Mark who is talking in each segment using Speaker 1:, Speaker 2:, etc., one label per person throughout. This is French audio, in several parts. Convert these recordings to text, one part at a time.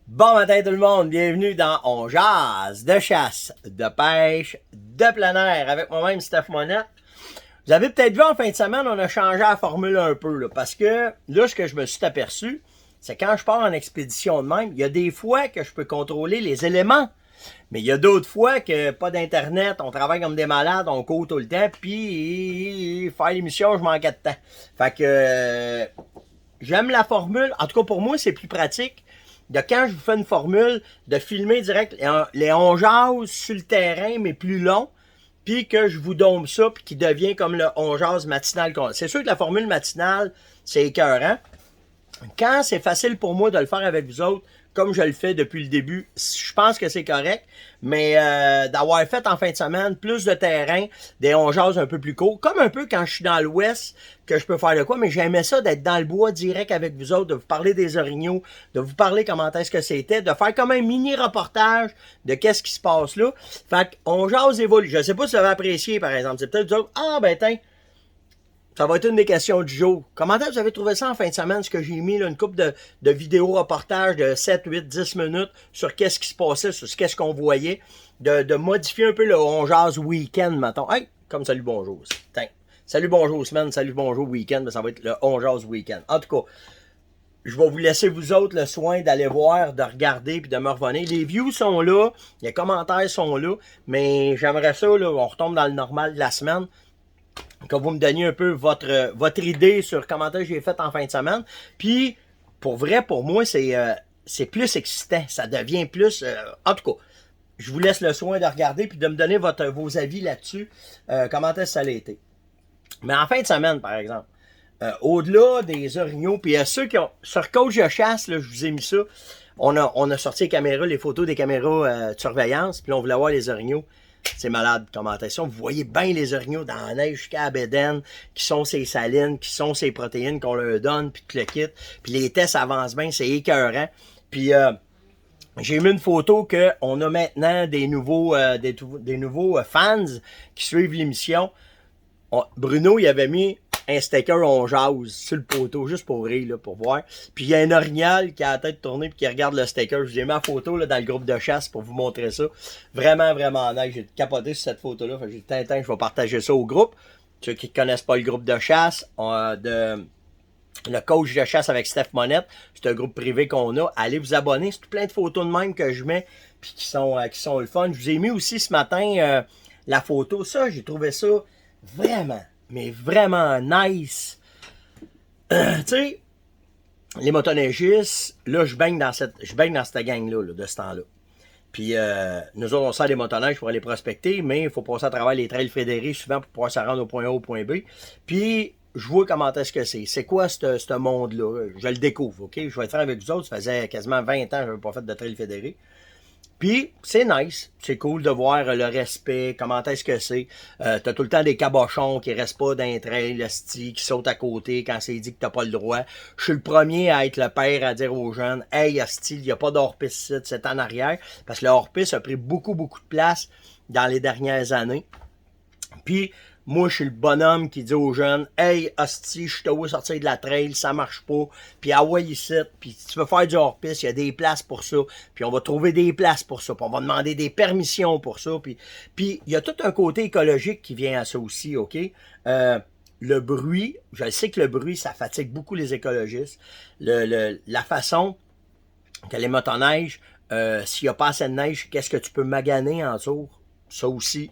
Speaker 1: Bon matin tout le monde, bienvenue dans On Jase de chasse, de pêche, de plein air avec moi-même Steph Monette. Vous avez peut-être vu en fin de semaine, on a changé la formule un peu là, parce que là ce que je me suis aperçu, c'est quand je pars en expédition de même, il y a des fois que je peux contrôler les éléments, mais il y a d'autres fois que pas d'internet, on travaille comme des malades, on court tout le temps, puis faire l'émission, je manquais de temps. Fait que j'aime la formule, en tout cas pour moi c'est plus pratique de quand je vous fais une formule, de filmer direct les on jase sur le terrain, mais plus long, puis que je vous donne ça, puis qui devient comme le on jase matinal. C'est sûr que la formule matinale, c'est écœurant. Quand c'est facile pour moi de le faire avec vous autres, comme je le fais depuis le début, je pense que c'est correct. Mais d'avoir fait en fin de semaine plus de terrain, des on jase un peu plus courts, comme un peu quand je suis dans l'ouest, que je peux faire de quoi, mais j'aimais ça d'être dans le bois direct avec vous autres, de vous parler des orignaux, de vous parler comment est-ce que c'était, de faire comme un mini reportage de qu'est-ce qui se passe là. Fait qu'on jase évolue. Je sais pas si vous avez apprécié, par exemple. C'est peut-être vous autres, ah ben tiens, ça va être une des questions du jour. Comment vous avez trouvé ça en fin de semaine, ce que j'ai mis, là, une couple de vidéos reportages de 7, 8, 10 minutes sur qu'est-ce qui se passait, sur qu'est-ce qu'on voyait, de modifier un peu le on jase week-end, mettons. Hey, comme salut, bonjour. Tiens. Salut, bonjour, semaine, salut, bonjour, week-end, mais ça va être le on jase week-end. En tout cas, je vais vous laisser vous autres le soin d'aller voir, de regarder puis de me revenir. Les views sont là, les commentaires sont là, mais j'aimerais ça, là, on retombe dans le normal de la semaine, que vous me donniez un peu votre idée sur comment j'ai fait en fin de semaine. Puis, pour vrai, pour moi, c'est plus excitant. Ça devient plus... en tout cas, je vous laisse le soin de regarder puis de me donner vos avis là-dessus. Comment est-ce que ça a été. Mais en fin de semaine, par exemple, au-delà des orignaux, puis ceux qui ont... Sur Coach de chasse, là, je vous ai mis ça. On a sorti les caméras, les photos des caméras de surveillance, puis là, on voulait voir les orignaux. C'est malade comme attention. Vous voyez bien les orignaux dans la neige jusqu'à Abéden, qui sont ces salines, qui sont ces protéines qu'on leur donne, puis tout le kit. Puis les tests avancent bien, c'est écœurant. Puis j'ai mis une photo qu'on a maintenant des nouveaux fans qui suivent l'émission. Bruno, il avait mis un sticker on jase sur le poteau, juste pour rire, là, pour voir. Puis il y a un orignal qui a la tête tournée puis qui regarde le sticker. Je vous ai mis la photo là, dans le groupe de chasse pour vous montrer ça. Vraiment, vraiment nice. J'ai capoté sur cette photo-là. J'ai dit, Tintin, je vais partager ça au groupe. Ceux qui ne connaissent pas le groupe de chasse, le coach de chasse avec Steph Monette, c'est un groupe privé qu'on a. Allez vous abonner. C'est plein de photos de même que je mets puis qui sont le fun. Je vous ai mis aussi ce matin la photo. Ça, j'ai trouvé ça vraiment, mais vraiment nice. Tu sais, les motoneigistes, là, je baigne dans cette gang-là, là, de ce temps-là. Puis, nous autres, on sert des motoneiges pour aller prospecter, mais il faut passer à travers les trails fédérés souvent pour pouvoir se rendre au point A, au point B. Puis, je vois comment est-ce que c'est. C'est quoi ce monde-là? Je le découvre, OK? Je vais être franc avec vous autres. Ça faisait quasiment 20 ans que je n'avais pas fait de trail fédéré. Puis, c'est nice. C'est cool de voir le respect, comment est-ce que c'est. T'as tout le temps des cabochons qui restent pas d'un trail, le sti, qui sautent à côté quand c'est dit que t'as pas le droit. Je suis le premier à être le père à dire aux jeunes, hey, sti, il n'y a pas d'hors-piste, c'est en arrière. Parce que le hors-piste a pris beaucoup, beaucoup de place dans les dernières années. Puis, moi, je suis le bonhomme qui dit aux jeunes, hey, hostie, je te vois sortir de la trail, ça marche pas. Puis, ah ouais, ici, puis si tu veux faire du hors-piste, il y a des places pour ça. Puis, on va trouver des places pour ça. Puis, on va demander des permissions pour ça. Puis, il y a tout un côté écologique qui vient à ça aussi, OK? Le bruit, je sais que le bruit, ça fatigue beaucoup les écologistes. La façon que les motoneiges, s'il n'y a pas assez de neige, qu'est-ce que tu peux maganer en dessous? Ça aussi.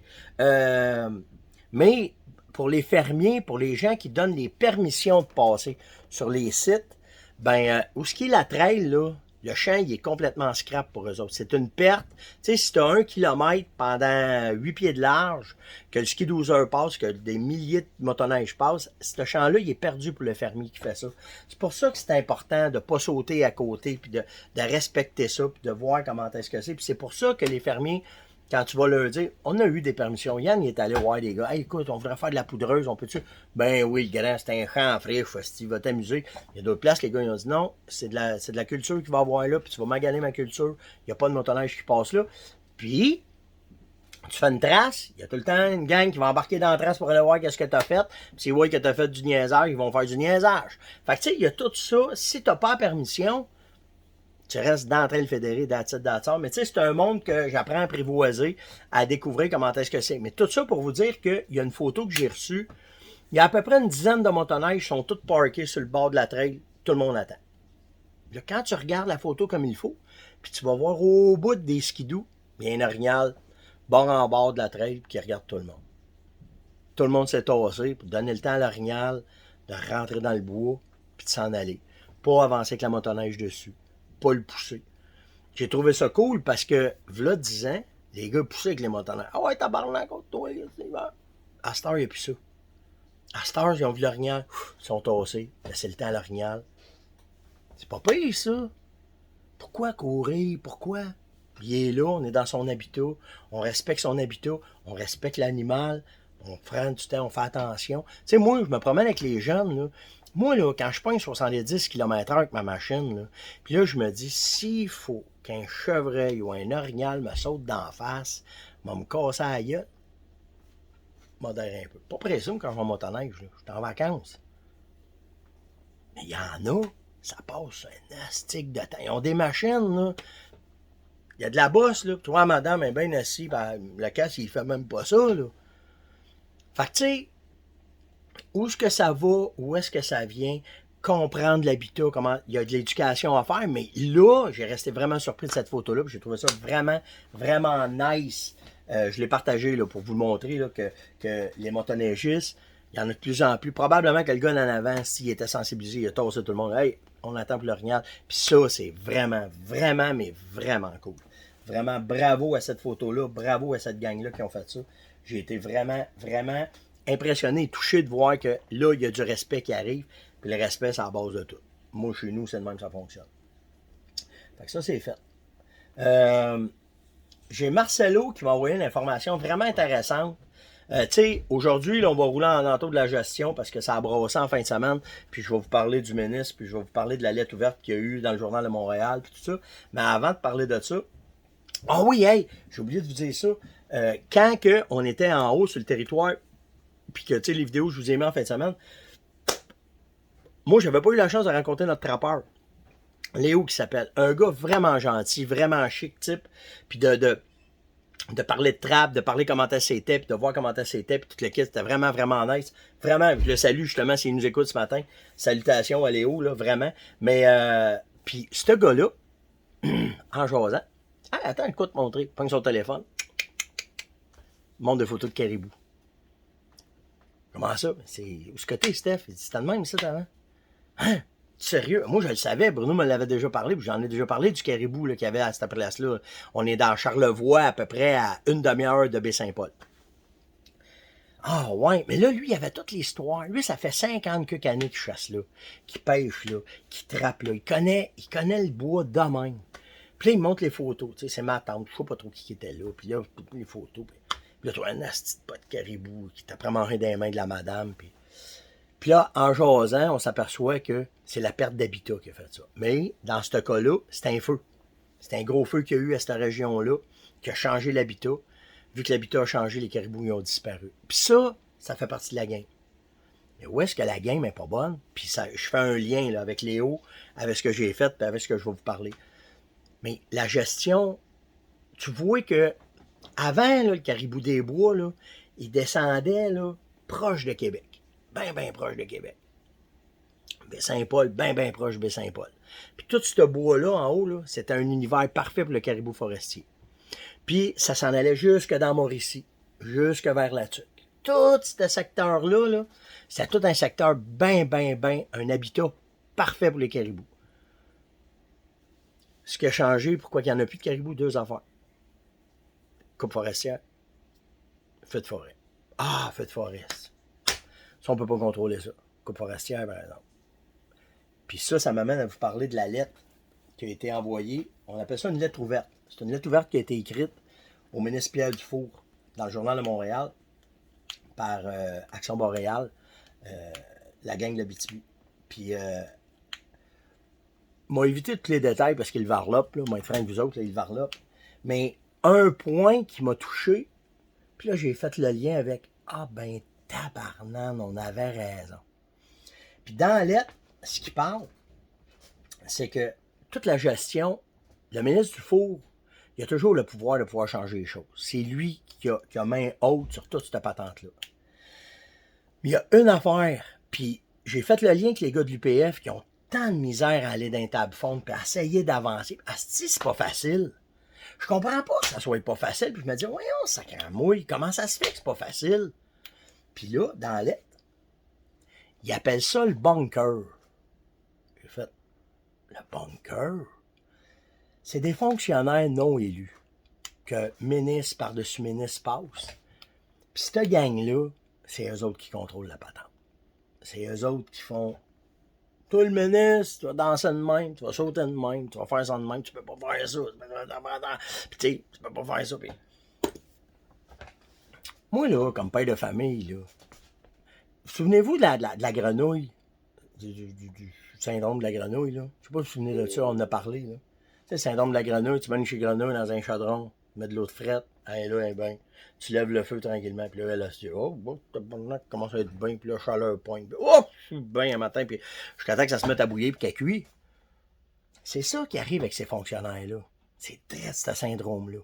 Speaker 1: Mais pour les fermiers, pour les gens qui donnent les permissions de passer sur les sites, où ce qui est la trail, là, le champ, il est complètement scrap pour eux autres. C'est une perte. Tu sais, si tu as 1 kilomètre pendant 8 pieds de large, que le ski 12 heures passe, que des milliers de motoneiges passent, ce champ-là, il est perdu pour le fermier qui fait ça. C'est pour ça que c'est important de ne pas sauter à côté, puis de respecter ça, puis de voir comment est-ce que c'est. Puis c'est pour ça que les fermiers, quand tu vas leur dire, on a eu des permissions. Yann, il est allé voir des gars. Hey, écoute, on voudrait faire de la poudreuse, on peut-tu? Ben oui, le grand, c'est un champ friche, il va t'amuser. Il y a d'autres places, les gars, ils ont dit non, c'est de la culture qu'il va avoir là, puis tu vas maganer ma culture. Il n'y a pas de motoneige qui passe là. Puis, tu fais une trace, il y a tout le temps une gang qui va embarquer dans la trace pour aller voir qu'est-ce que tu as fait. Puis s'ils voient que tu as fait du niaisage, ils vont faire du niaisage. Fait que tu sais, il y a tout ça. Si tu n'as pas la permission, Tu restes d'entrée le fédéré, d'attitude. Mais tu sais, c'est un monde que j'apprends à apprivoiser, à découvrir comment est-ce que c'est. Mais tout ça pour vous dire qu'il y a une photo que j'ai reçue. Il y a à peu près une dizaine de motoneiges qui sont toutes parkées sur le bord de la trail. Tout le monde attend. Là, quand tu regardes la photo comme il faut, puis tu vas voir au bout des skidoo, il y a un orignal, bord en bord de la trail, qui regarde tout le monde. Tout le monde s'est tassé pour donner le temps à l'orignal de rentrer dans le bois, puis de s'en aller. Pas avancer avec la motoneige dessus. Pas le pousser. J'ai trouvé ça cool parce que, v'là 10 ans, les gars poussaient avec les motoneiges. Ah ouais, tabarnak contre toi, à cette heure, il n'y a plus ça. À cette heure, ils ont vu l'orignal, ils sont tassés, laissez le temps à l'orignal. C'est pas pire, ça. Pourquoi courir? Pourquoi? Il est là, on est dans son habitat, on respecte son habitat, on respecte l'animal, on prend du temps, on fait attention. Tu sais, moi, je me promène avec les jeunes, là. Moi, là, quand je pogne 70 km/h avec ma machine, là, puis là, je me dis, s'il faut qu'un chevreuil ou un orignal me saute d'en face, va me casser la gueule, modère un peu. Pas pressé quand je vais en motoneige, là. Je suis en vacances. Mais il y en a, ça passe un astique de temps. Ils ont des machines, là. Il y a de la bosse, là. Toi, madame est bien assise, le casse, il fait même pas ça, là. Fait que, tu sais, où est-ce que ça va, où est-ce que ça vient, comprendre l'habitat, comment il y a de l'éducation à faire, mais là, j'ai resté vraiment surpris de cette photo-là, j'ai trouvé ça vraiment, vraiment nice. Je l'ai partagé là, pour vous le montrer là, que les motoneigistes, il y en a de plus en plus. Probablement que le gars en avant, s'il était sensibilisé, il a tossé tout le monde. Hey, on attend pour l'orignal. Puis ça, c'est vraiment, vraiment, mais vraiment cool. Vraiment, bravo à cette photo-là, bravo à cette gang-là qui ont fait ça. J'ai été vraiment, vraiment impressionné et touché de voir que là, il y a du respect qui arrive. Puis le respect, c'est à la base de tout. Moi, chez nous, c'est de même que ça fonctionne. Fait que ça, c'est fait. J'ai Marcelo qui m'a envoyé une information vraiment intéressante. Tu sais, aujourd'hui, là, on va rouler en entour de la gestion parce que ça a brossé en fin de semaine. Puis je vais vous parler du ministre, puis je vais vous parler de la lettre ouverte qu'il y a eu dans le Journal de Montréal, puis tout ça. Mais avant de parler de ça, ah oui, hey, j'ai oublié de vous dire ça. Quand que on était en haut sur le territoire, puis que, tu sais, les vidéos que je vous ai mis en fin de semaine, moi, j'avais pas eu la chance de rencontrer notre trappeur. Léo qui s'appelle. Un gars vraiment gentil, vraiment chic type. Puis de parler de trappe, de parler comment elle s'était, puis de voir comment elle s'était, puis tout le kit, c'était vraiment, vraiment nice. Vraiment, je le salue justement s'il nous écoute ce matin. Salutations à Léo, là, vraiment. Mais, puis ce gars-là, en jasant, ah, attends, écoute, montrer, prends son téléphone, montre des photos de caribou. Comment ça? C'est où ce côté, Steph? Il dit, c'était de même, ça, avant? Hein? Sérieux? Moi, je le savais. Bruno me l'avait déjà parlé. Puis j'en ai déjà parlé du caribou qu'il y avait à cette place-là. On est dans Charlevoix, à peu près à une demi-heure de Baie-Saint-Paul. Ah ouais, mais là, lui, il avait toute l'histoire. Lui, ça fait 50 quelques années qu'il chasse là, qu'il pêche là, qu'il trappe là. Il connaît le bois de même. Puis là, il montre les photos. Tu sais, c'est ma tante. Je sais pas trop qui était là. Puis là, les photos. Puis là, tu vois un asti de pas de caribou qui t'a mangé dans les mains de la madame. Puis là, en jasant, on s'aperçoit que c'est la perte d'habitat qui a fait ça. Mais dans ce cas-là, c'est un feu. C'est un gros feu qu'il y a eu à cette région-là, qui a changé l'habitat. Vu que l'habitat a changé, les caribous ils ont disparu. Puis ça fait partie de la game. Mais où est-ce que la game n'est pas bonne? Puis ça, je fais un lien là, avec Léo, avec ce que j'ai fait, puis avec ce que je vais vous parler. Mais la gestion, tu vois que avant, là, le caribou des bois, là, il descendait là, proche de Québec. Bien proche de Québec. Baie-Saint-Paul, bien proche de Baie-Saint-Paul. Puis tout ce bois-là, en haut, là, c'était un univers parfait pour le caribou forestier. Puis ça s'en allait jusque dans Mauricie, jusque vers la Tuque. Tout ce secteur-là, là, c'était tout un secteur bien, un habitat parfait pour les caribous. Ce qui a changé, pourquoi il n'y en a plus de caribous, deux affaires. Coupe forestière, feu de forêt. Ah, feu de forêt. Ça, on ne peut pas contrôler ça. Coupe forestière, par exemple. Puis ça m'amène à vous parler de la lettre qui a été envoyée. On appelle ça une lettre ouverte. C'est une lettre ouverte qui a été écrite au ministre Pierre Dufour dans le Journal de Montréal par Action Boréale, la gang de l'Abitibi. Puis, m'a évité tous les détails parce qu'il varlope, là. Moi, être franc avec vous autres, là, il varlope. Mais un point qui m'a touché, puis là, j'ai fait le lien avec ah ben tabarnane, on avait raison. Puis dans la lettre, ce qu'il parle, c'est que toute la gestion, le ministre du Four, il a toujours le pouvoir de pouvoir changer les choses. C'est lui qui a main haute sur toute cette patente-là. Mais il y a une affaire, puis j'ai fait le lien avec les gars de l'UPF qui ont tant de misère à aller dans une table fonde puis à essayer d'avancer. Asti, c'est pas facile. Je comprends pas que ça soit pas facile. Puis je me dis, voyons, sacré mouille, comment ça se fait que c'est pas facile? Puis là, dans la lettre, ils appellent ça le bunker. J'ai fait, le bunker? C'est des fonctionnaires non élus que ministre par-dessus ministre passe. Puis cette gang-là, c'est eux autres qui contrôlent la patente. C'est eux autres qui font toi, le ministre, tu vas danser de même, tu vas sauter de même, tu vas faire ça de même, tu peux pas faire ça. Puis tu sais, tu peux pas faire ça. Puis... Moi, là, comme père de famille, là, souvenez-vous de la grenouille, du syndrome de la grenouille, là? Je sais pas si vous vous souvenez de ça, on en a parlé, là. Tu sais, le syndrome de la grenouille, tu mets chez grenouille dans un chaudron, tu mets de l'eau de frette, elle est là, elle est bien. Tu lèves le feu tranquillement, puis là, elle se dit, oh, commence à être bien, puis là, chaleur pointe. Oh, je suis bien un matin, puis jusqu'à temps que ça se mette à bouillir, puis qu'elle cuit. C'est ça qui arrive avec ces fonctionnaires-là. C'est très ce syndrome-là.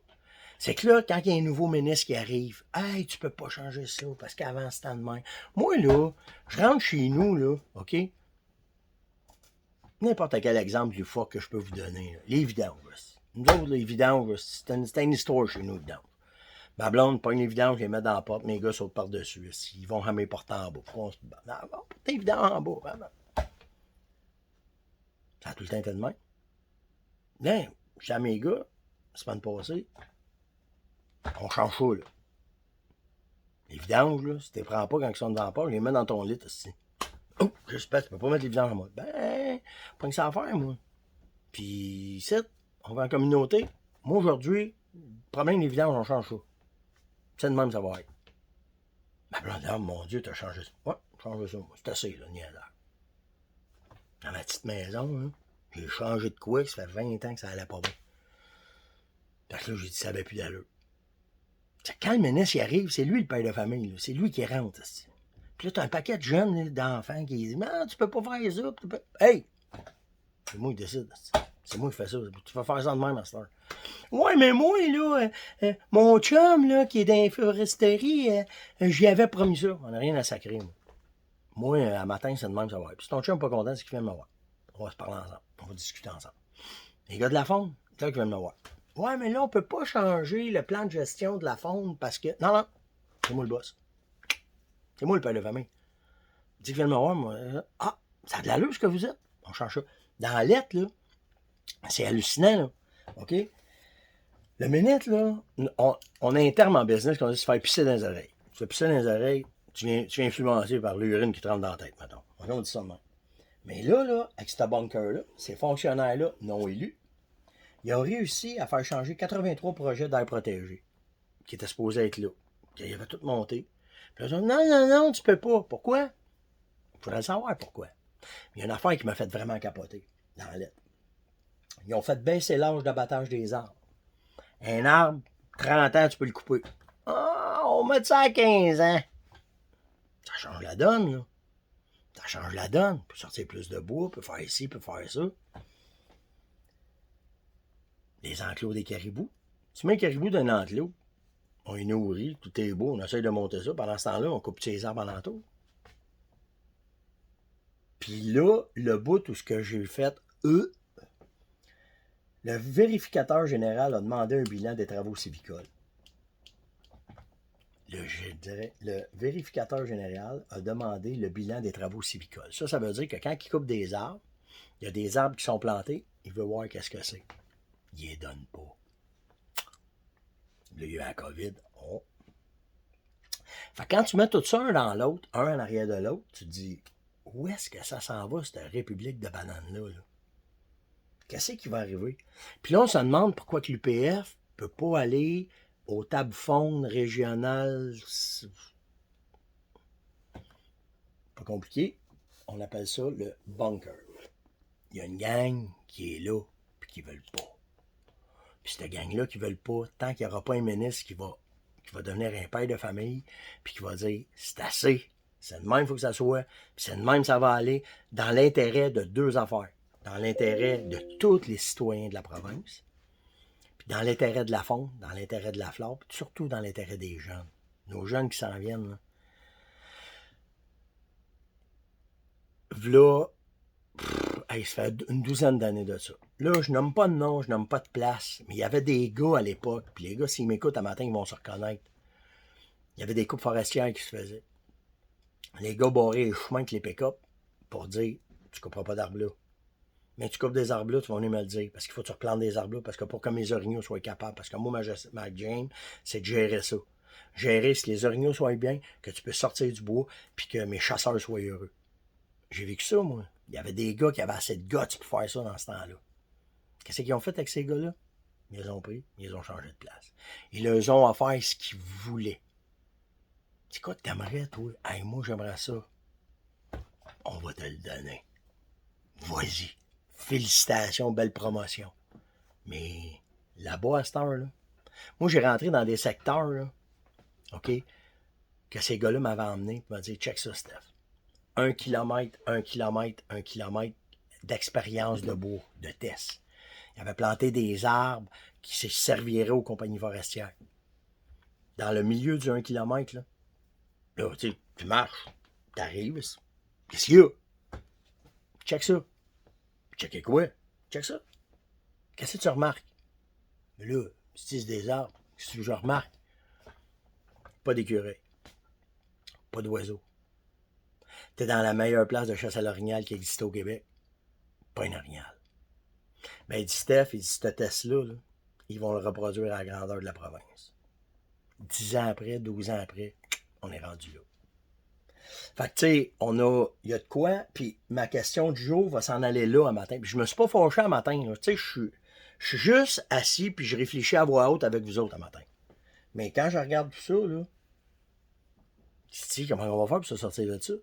Speaker 1: C'est que là, quand il y a un nouveau ministre qui arrive, hey, tu peux pas changer ça, parce qu'avant, c'était de même. Moi, là, je rentre chez nous, là, OK? N'importe quel exemple du fois que je peux vous donner, là. Les vidanges. Nous autres, les vidanges, c'est une histoire chez nous, les vidanges. Ma blonde pogne les vidanges, je les mets dans la porte, mes gars sautent par-dessus. Ils vont ramer porter en bas. Pourquoi on se bat? Non, bon, t'es vidanges en bas, vraiment. Ça a tout le temps été de même. Bien, je dis à mes gars, la semaine passée, on change ça, là. Les vidanges, là, si tu les prends pas quand ils sont devant la porte, je les mets dans ton lit, aussi. Oh, j'espère, tu peux pas mettre les vidanges en moi. Ben, pas que ça à faire, moi. Puis, ici, on va en communauté. Moi, aujourd'hui, le problème des vidanges, on change ça. C'est de même, ça va être. Ma blonde, oh, mon Dieu, t'as changé ça. Ouais, changé ça, moi. C'est assez, là, niaiseur. Dans ma petite maison, là, j'ai changé de quoi, ça fait 20 ans que ça allait pas bien. Fait que là, j'ai dit, ça avait plus d'allure. Quand le ministre y arrive, c'est lui le père de famille, c'est lui qui rentre. Puis là, t'as un paquet de jeunes, d'enfants qui disent, non, tu peux pas faire ça. Hey! C'est moi qui décide. C'est moi qui fais ça. Tu vas faire ça de même à cette heure. Ouais, mais moi, là, mon chum, là, qui est dans la foresterie, j'y avais promis ça. On n'a rien à sacrer, moi. Moi, à matin, c'est de même, ça va. Puis si ton chum n'est pas content, c'est qu'il vient me voir. On va se parler ensemble. On va discuter ensemble. Les gars de la faune, c'est là qu'ils viennent me voir. Ouais, mais là, on peut pas changer le plan de gestion de la faune parce que... Non, non, c'est moi le boss. C'est moi le père de famille. Il dit qu'il vient me voir, moi. Ah, ça a de l'allure ce que vous êtes. On change ça. Dans la lettre, là, c'est hallucinant, là. OK? Le ministre, là, on a un terme en business qu'on dit se faire pisser dans les oreilles. Tu fais pisser dans les oreilles, tu viens influencer par l'urine qui te rentre dans la tête, mettons. On dit ça de même. Mais là, avec ce bunker-là, ces fonctionnaires-là non élus, ils ont réussi à faire changer 83 projets d'air protégé qui étaient supposés être là. Ils avaient tout monté. Puis ils ont dit, non, tu peux pas. Pourquoi? Il faudrait le savoir pourquoi. Il y a une affaire qui m'a fait vraiment capoter dans la lettre. Ils ont fait baisser l'âge d'abattage des arbres. Un arbre, 30 ans, tu peux le couper. Ah, on met ça à 15 ans. Ça change la donne, là. Ça change la donne. On peut sortir plus de bois, on peut faire ici, on peut faire ça. Les enclos des caribous. Tu mets un caribou dans un enclos, on est nourri, tout est beau, on essaye de monter ça. Pendant ce temps-là, on coupe ses arbres alentour. Puis là, le bout, tout ce que j'ai fait, le vérificateur général a demandé un bilan des travaux civicoles. Le vérificateur général a demandé le bilan des travaux civicoles. Ça veut dire que quand il coupe des arbres, il y a des arbres qui sont plantés, il veut voir qu'est-ce que c'est. Il ne les donne pas. Là, il y a eu la COVID. Oh. Fait que quand tu mets tout ça un dans l'autre, un en arrière de l'autre, tu te dis, où est-ce que ça s'en va, cette république de bananes-là? Là? Qu'est-ce qui va arriver? Puis là, on se demande pourquoi que l'UPF ne peut pas aller aux tables fondes régionales. Pas compliqué. On appelle ça le bunker. Il y a une gang qui est là puis qui ne veulent pas. Puis cette gang-là qui ne veulent pas, tant qu'il n'y aura pas un ministre qui va devenir un père de famille puis qui va dire c'est assez. C'est de même qu'il faut que ça soit. Puis c'est de même que ça va aller dans l'intérêt de deux affaires. dans l'intérêt de tous les citoyens de la province, puis dans l'intérêt de la faune, dans l'intérêt de la flore, puis surtout dans l'intérêt des jeunes. Nos jeunes qui s'en viennent, là. V'là, hey, ça fait une douzaine d'années de ça. Là, je nomme pas de nom, je nomme pas de place, mais il y avait des gars à l'époque, puis les gars, s'ils m'écoutent un matin, ils vont se reconnaître. Il y avait des coupes forestières qui se faisaient. Les gars barraient les chemins avec les pick-up pour dire « Tu couperas pas d'arbres là. Mais tu coupes des arbres là, tu vas venir me le dire. Parce qu'il faut que tu replantes des arbres là, parce que pour que mes orignaux soient capables. Parce que moi, ma game, c'est de gérer ça. Gérer que les orignaux soient bien, que tu peux sortir du bois, puis que mes chasseurs soient heureux. » J'ai vécu ça, moi. Il y avait des gars qui avaient assez de guts pour faire ça dans ce temps-là. Qu'est-ce qu'ils ont fait avec ces gars-là? Ils les ont pris, ils les ont changé de place. Ils leur ont offert ce qu'ils voulaient. C'est quoi que t'aimerais, toi? Hey, moi, j'aimerais ça. On va te le donner. Vas-y. Félicitations, belle promotion. Mais là-bas, à cette heure-là, moi, j'ai rentré dans des secteurs, là, OK, que ces gars-là m'avaient emmené et m'ont dit, check ça, Steph. 1 kilomètre, 1 kilomètre, 1 kilomètre d'expérience de bois, de test. Ils avaient planté des arbres qui se serviraient aux compagnies forestières. Dans le milieu du 1 kilomètre, là, tu sais, tu marches, t'arrives, qu'est-ce qu'il y a? Check ça. Checker quoi? Check ça. Qu'est-ce que tu remarques? Mais là, si c'est des arbres, qu'est-ce que je remarque? Pas d'écureuils. Pas d'oiseaux. T'es dans la meilleure place de chasse à l'orignal qui existe au Québec. Pas un orignal. Mais il dit Steph, il dit ce test-là, là, ils vont le reproduire à la grandeur de la province. 10 ans après, 12 ans après, on est rendu là. Fait que, tu sais, il y a de quoi, puis ma question du jour va s'en aller là un matin. Puis je me suis pas fâché un matin, tu sais, je suis juste assis, puis je réfléchis à voix haute avec vous autres un matin. Mais quand je regarde tout ça, là, tu te dis, comment on va faire pour se sortir de ça?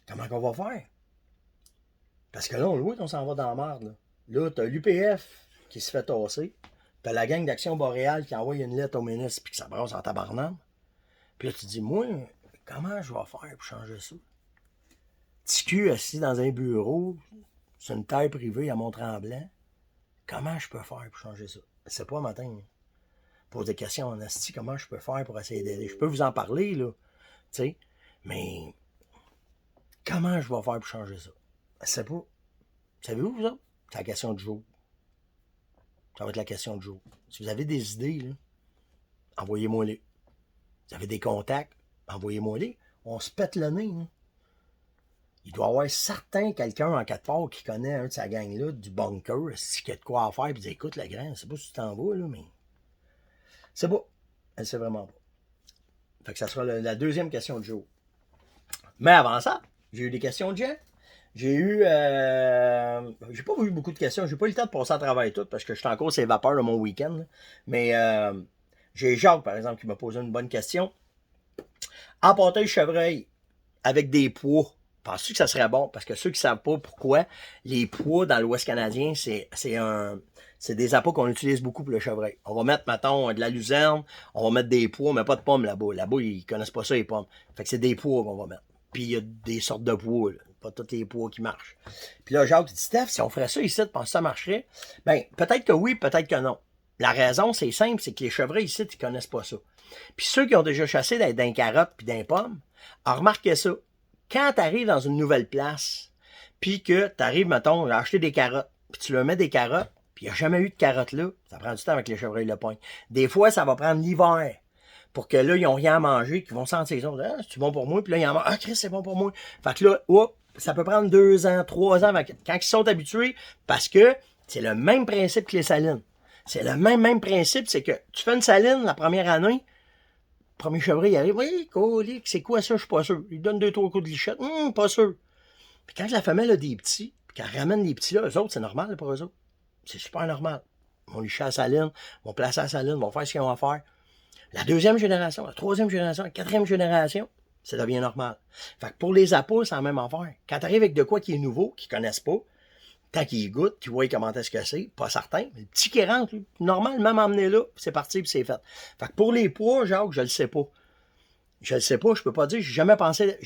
Speaker 1: Comment qu'on va faire? Parce que là, on le voit qu'on s'en va dans la merde, là. Là, t'as l'UPF qui se fait tasser, t'as la gang d'Action Boréale qui envoie une lettre au ministre, puis que ça brasse en tabarnane. Puis là, tu te dis, moi, comment je vais faire pour changer ça? Petit cul assis dans un bureau, sur une terre privée à Mont-Tremblant, comment je peux faire pour changer ça? C'est pas un matin. Pose des questions en asti, comment je peux faire pour essayer d'aider? Je peux vous en parler, là, tu sais, mais comment je vais faire pour changer ça? C'est pas. Savez-vous, vous autres? C'est la question du jour. Ça va être la question du jour. Si vous avez des idées, là, envoyez-moi-les. Vous avez des contacts, envoyez-moi-les. On se pète le nez. Hein. Il doit y avoir quelqu'un en quelque part qui connaît un de sa gang-là, du bunker, si qu'il y a de quoi à faire, puis dit écoute, la grande, je sais pas si tu t'en vas, là, mais. C'est pas. Elle sait vraiment pas. Fait que ça sera la deuxième question du jour. Mais avant ça, j'ai eu des questions de gens. J'ai eu. J'ai pas eu beaucoup de questions. J'ai pas eu le temps de passer à travers tout parce que je suis encore ces vapeurs de mon week-end. Là. Mais j'ai Jacques, par exemple, qui m'a posé une bonne question. Emporter le chevreuil avec des poids. Penses-tu que ça serait bon? Parce que ceux qui ne savent pas pourquoi, les poids dans l'Ouest canadien, c'est des appâts qu'on utilise beaucoup pour le chevreuil. On va mettre, mettons, de la luzerne, on va mettre des pois, mais pas de pommes là-bas. Là-bas, ils connaissent pas ça, les pommes. Fait que c'est des pois qu'on va mettre. Puis il y a des sortes de pois, là. Pas tous les pois qui marchent. Puis là, Jacques dit, Steph, si on ferait ça ici, tu penses que ça marcherait? Ben, peut-être que oui, peut-être que non. La raison, c'est simple, c'est que les chevreuils ici, ils connaissent pas ça. Puis ceux qui ont déjà chassé d'un carotte puis d'un pomme, remarquez ça. Quand tu arrives dans une nouvelle place, puis que tu arrives, mettons, à acheter des carottes, puis tu leur mets des carottes, puis il n'y a jamais eu de carottes là, ça prend du temps avec les chevreuils le poing. Des fois, ça va prendre l'hiver, pour que là, ils n'ont rien à manger, qu'ils vont sentir les autres, ah, c'est bon pour moi, puis là, ils en mangent, ah, Chris, c'est bon pour moi. Fait que là, hop, ça peut prendre 2 ans, 3 ans, quand ils sont habitués, parce que c'est le même principe que les salines. C'est le même principe, c'est que tu fais une saline la première année, le premier chevreuil, il arrive, oui, colique, c'est quoi ça, je suis pas sûr. Il donne 2-3 coups de lichette, pas sûr. Puis quand la femelle a des petits, puis qu'elle ramène les petits là, eux autres, c'est normal pour eux autres. C'est super normal. Ils vont licher à la saline, vont placer à la saline, vont faire ce qu'ils ont à faire. La deuxième génération, la troisième génération, la quatrième génération, ça devient normal. Fait que pour les appâts, c'est la même affaire. Quand tu arrives avec de quoi qui est nouveau, qu'ils connaissent pas, tant qu'ils goûtent, qu'ils voient comment est-ce que c'est, pas certain, mais le petit qui rentre, lui, normal, même emmener là, c'est parti, puis c'est fait. Fait que pour les poids, Jacques, je le sais pas. Je le sais pas, je peux pas dire, j'ai jamais pensé,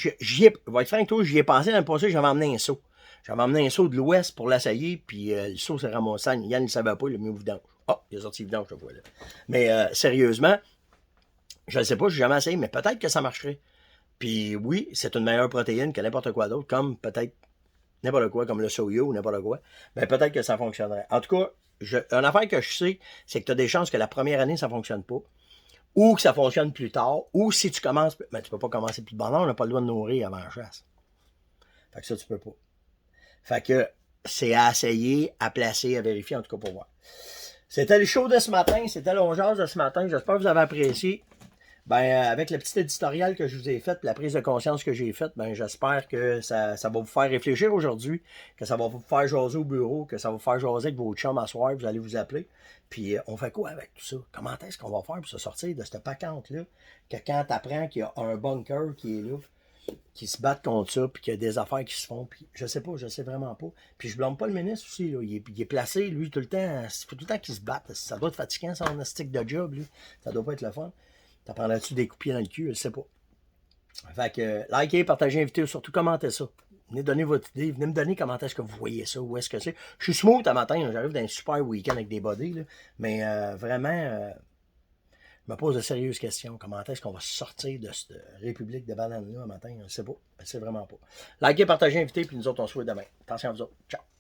Speaker 1: va être franc avec toi, j'y ai pensé dans le passé, j'avais emmené un seau. J'avais emmené un seau de l'Ouest pour l'essayer, puis le seau s'est ramassé. Yann, il ne savait pas, il a mis au vidange. Oh, il a sorti le vidange, je vois là. Mais sérieusement, je ne sais pas, je n'ai jamais essayé, mais peut-être que ça marcherait. Puis oui, c'est une meilleure protéine que n'importe quoi d'autre, comme peut-être n'importe quoi, comme le soya ou n'importe quoi. Mais peut-être que ça fonctionnerait. En tout cas, une affaire que je sais, c'est que tu as des chances que la première année, ça ne fonctionne pas. Ou que ça fonctionne plus tard. Ou si tu commences, mais tu peux pas commencer plus de bon. On n'a pas le droit de nourrir avant la chasse. Fait que ça, tu peux pas. Fait que c'est à essayer, à placer, à vérifier, en tout cas pour voir. C'était le show de ce matin, c'était l'ongeance de ce matin. J'espère que vous avez apprécié. Ben, avec le petit éditorial que je vous ai fait, la prise de conscience que j'ai faite, ben, j'espère que ça va vous faire réfléchir aujourd'hui, que ça va vous faire jaser au bureau, que ça va vous faire jaser avec vos chums à soir, vous allez vous appeler. Puis, on fait quoi avec tout ça? Comment est-ce qu'on va faire pour se sortir de cette patente-là? Que quand tu apprends qu'il y a un bunker qui est là, qui se battent contre ça, puis qu'il y a des affaires qui se font, puis je sais pas, je sais vraiment pas. Puis je blâme pas le ministre aussi, là. Il est placé, lui, tout le temps, il faut tout le temps qu'il se batte. Ça doit être fatigant, son stick de job, lui. Ça doit pas être le fun. T'en prendrais-tu des coups de pied dans le cul? Je sais pas. Fait que, likez, partagez, invitez, surtout commentez ça. Venez donner votre idée, venez me donner comment est-ce que vous voyez ça, où est-ce que c'est. Je suis smooth à matin, j'arrive d'un super week-end avec des bodies, là. Mais vraiment, je me pose de sérieuses questions. Comment est-ce qu'on va sortir de cette république de bananes-là un matin? Je ne sais pas. Je ne sais vraiment pas. Likez, partagez, invitez, puis nous autres, on se voit demain. Attention à vous autres. Ciao.